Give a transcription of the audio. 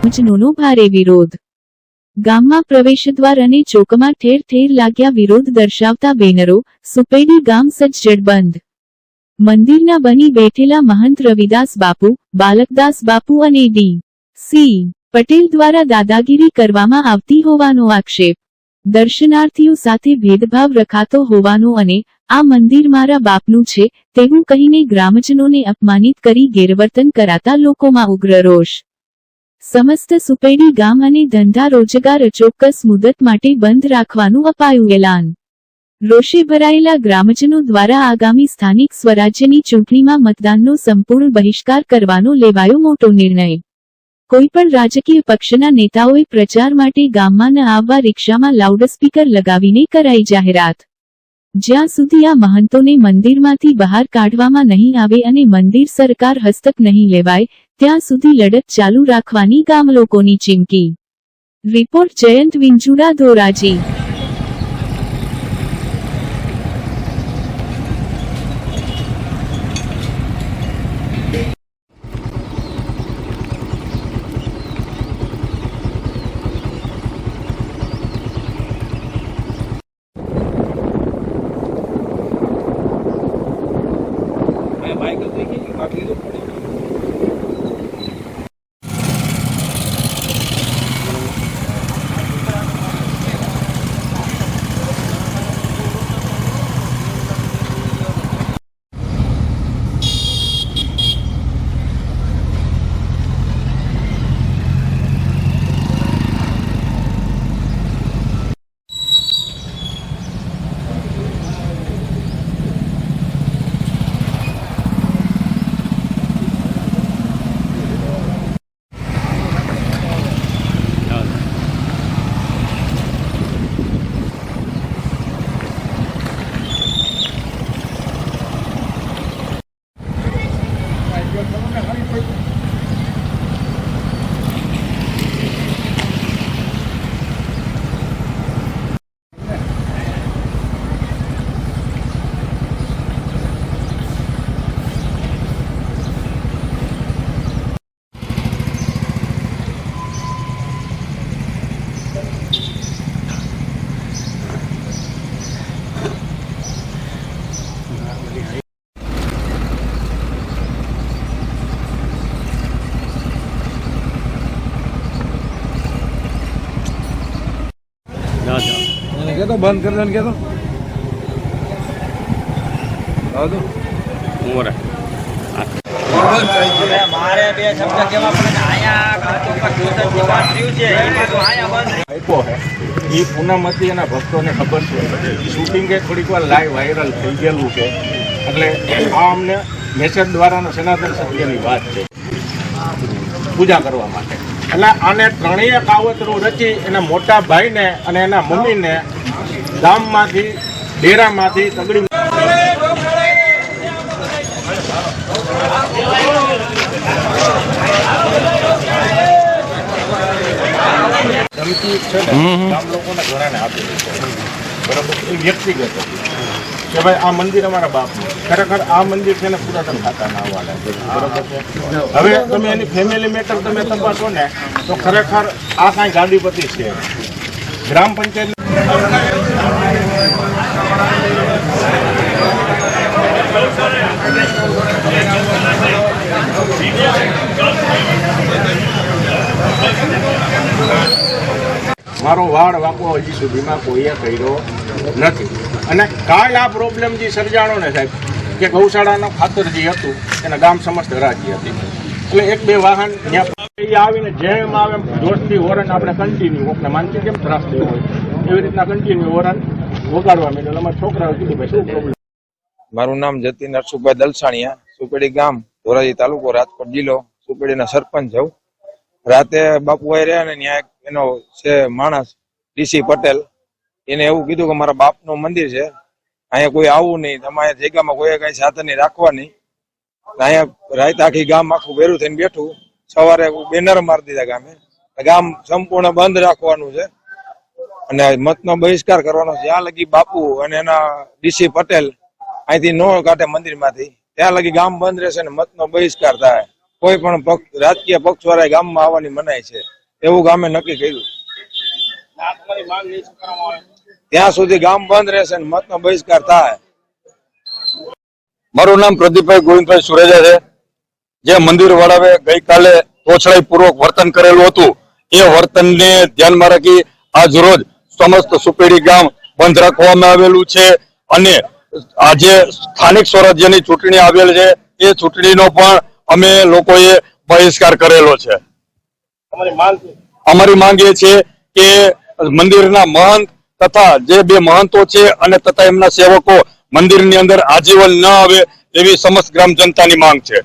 ગ્રામજનોનો ભારે વિરોધ। ગામમાં પ્રવેશદ્વાર અને ચોકમાં ઠેર ઠેર લાગ્યા વિરોધ દર્શાવતા બેનરો। સુપેડી ગામ સજ્જડ બંધ। મંદિરના બની બેઠેલા મહંત રવિદાસ બાપુ, બાલકદાસ બાપુ અને ડી.સી. પટેલ દ્વારા દાદાગીરી કરવામાં આવતી હોવાનો આક્ષેપ। દર્શનાર્થીઓ સાથે ભેદભાવ રખાતો હોવાનો અને આ મંદિર મારા બાપનું છે તેવું કહીને ગ્રામજનોને અપમાનિત કરી ગેરવર્તન કરાતા લોકોમાં ઉગ્ર રોષ। સમસ્ત સુપેડી ગામ અને ધંધા રોજગાર અચોક્કસ મુદત માટે બંધ રાખવાનું અપાયું એલાન। રોષે ભરાયેલા ગ્રામજનો દ્વારા આગામી સ્થાનિક સ્વરાજ્યની ચૂંટણીમાં મતદાનનો સંપૂર્ણ બહિષ્કાર કરવાનો લેવાયો મોટો નિર્ણય। કોઈપણ રાજકીય પક્ષના નેતાઓએ પ્રચાર માટે ગામમાં ન આવવા રિક્ષામાં લાઉડસ્પીકર લગાવીને કરાઈ જાહેરાત। જ્યાં સુધી આ મહંતોને મંદિરમાંથી બહાર કાઢવામાં નહીં આવે અને મંદિર સરકાર હસ્તક નહીં લેવાય ત્યાં સુધી લડત ચાલુ રાખવાની ગામલોકોની ચીમકી। રિપોર્ટ જયંત વિંજુડા, ધોરાજી। तो बंद कर देने के तो उम्र मारे बे शब्द केवा पण आया तो कटोतर जेवा थયું છે એમાં તો આયા બંધ આપ્યો હે ઈ પૂનમતી એના ભક્તોને ખબર છે શૂટિંગ એ થોડીક વાર લાઈવ વાયરલ થઈ ગયેલું છે એટલે આ અમને મેસેજ દ્વારાનો સનાતન સત્યની વાત છે પૂજા કરવા માટે એટલે આને ત્રણેય કાવતરું રચી એના મોટા ભાઈને અને એના મમ્મીને ગામમાંથી ડેરામાંથી તગડી ધમકી છે ગામ લોકોને ઘણાને આપેલી છે બરાબર એ વ્યક્તિગત કે ભાઈ આ મંદિર અમારા બાપનું ખરેખર આ મંદિર છે ને પુરાતન ખાતાના હવાલે બરાબર છે હવે તમે એની ફેમિલી મેટર તમે તપાસો ને તો ખરેખર આ કાંઈ ગાદીપતિ છે ગ્રામ પંચાયત મારો વાળ વાકો હજી સુધીમાં કોઈએ કર્યો નથી અને કાલ આ પ્રોબ્લેમ જે સર્જાણો ને સાહેબ કે ગૌશાળાનું ખાતર જે હતું એના ગામ સમસ્ત હરાજી હતી એટલે એક બે વાહન ત્યાં આવીને જેમ આવે જોશથી હોરન આપણે કન્ટિન્યુ આપણે માનસિક કેમ ત્રાસ થયો હોય એવી રીતના કન્ટિન્યુ હોરન વગાડવા માંડ્યો અમારા છોકરાઓ કીધું ભાઈ શું પ્રોબ્લેમ। મારું નામ જતીન નરસુભાઈ દલસાણીયા, સુપેડી ગામ, ધોરાજી તાલુકો, રાજકોટ જિલ્લો, સુપેડીના સરપંચ છું। રાતે બાપુ આઈ રહ્યા ને ત્યાં એનો છે માણસ ડી.સી. પટેલ એને એવું કીધું કે મારા બાપનું મંદિર છે, અહીંયા કોઈ આવું નહીં, તમારે જગ્યામાં કોઈ કઈ સાધન નહીં રાખવા નહીં। અહીંયા રાત આખી ગામ આખું ભેરું થઈને બેઠું, સવારે બેનર મારી દીધા ગામે, ગામ સંપૂર્ણ બંધ રાખવાનું છે અને મતનો બહિષ્કાર કરવાનો છે। જ્યાં લગી બાપુ અને એના ડી.સી. પટેલ અહીંથી નો કાઢે મંદિરમાંથી ત્યાં લગી ગામ બંધ રહેશે અને મતનો બહિષ્કાર થાય। કોઈ પણ રાજકીય પક્ષ વાળા ગામમાં આવવાની મનાઈ છે। એવું ગામે નક્કી કર્યું. આ તમારી માંગ નહીં સ્વીકારવામાં આવે ત્યાં સુધી ગામ બંધ રહેશે ને મતનો બહિષ્કાર થાય. મારું નામ પ્રદીપભાઈ ગોવિંદભાઈ સુરેજા છે. જે મંદિર વાળાએ ગઈકાલે તોછડાઈ પૂર્વક વર્તન કરેલું હતું એ વર્તનને ધ્યાનમાં રાખી આજ રોજ સમસ્ત સુપેડી ગામ બંધ રાખવામાં આવેલું છે અને આજે સ્થાનિક સ્વરાજ્યની ચૂંટણી આવેલ છે એ ચૂંટણીનો પણ અમે લોકોએ બહિષ્કાર કરેલો છે. તમારી માંગ શું? અમારી માંગ એ છે કે મંદિરના મહંત તથા જે બે મહંતો છે અને તથા એમના સેવકો મંદિરની અંદર આજીવન ન આવે એવી સમસ્ત ગ્રામ જનતાની માંગ છે.